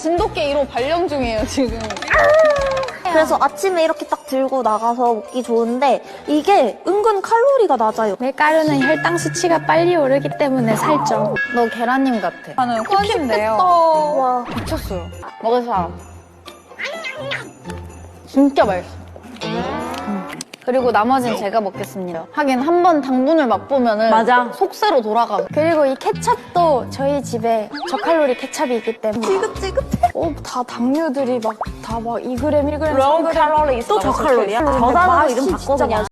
진돗개 1호 발령 중이에요, 지금. 그래서 아침에 이렇게 딱 들고 나가서 먹기 좋은데 이게 은근 칼로리가 낮아요. 밀가루는 혈당 수치가 빨리 오르기 때문에 살쪄. 너 계란님 같아. 나는 쿠키인데요. 와, 미쳤어요. 먹을 사람. 진짜 맛있어. 그리고 나머지는 제가 먹겠습니다. 하긴 한 번 당분을 맛보면은 맞아. 속세로 돌아가. 그리고 이 케찹도 저희 집에 저칼로리 케찹이 있기 때문에 지긋지긋해. 다 당류들이 막 다 막 2g, 1g, 로우 3g 칼로리 또 저칼로리야? 저단으로 이름 바꿔 그냥.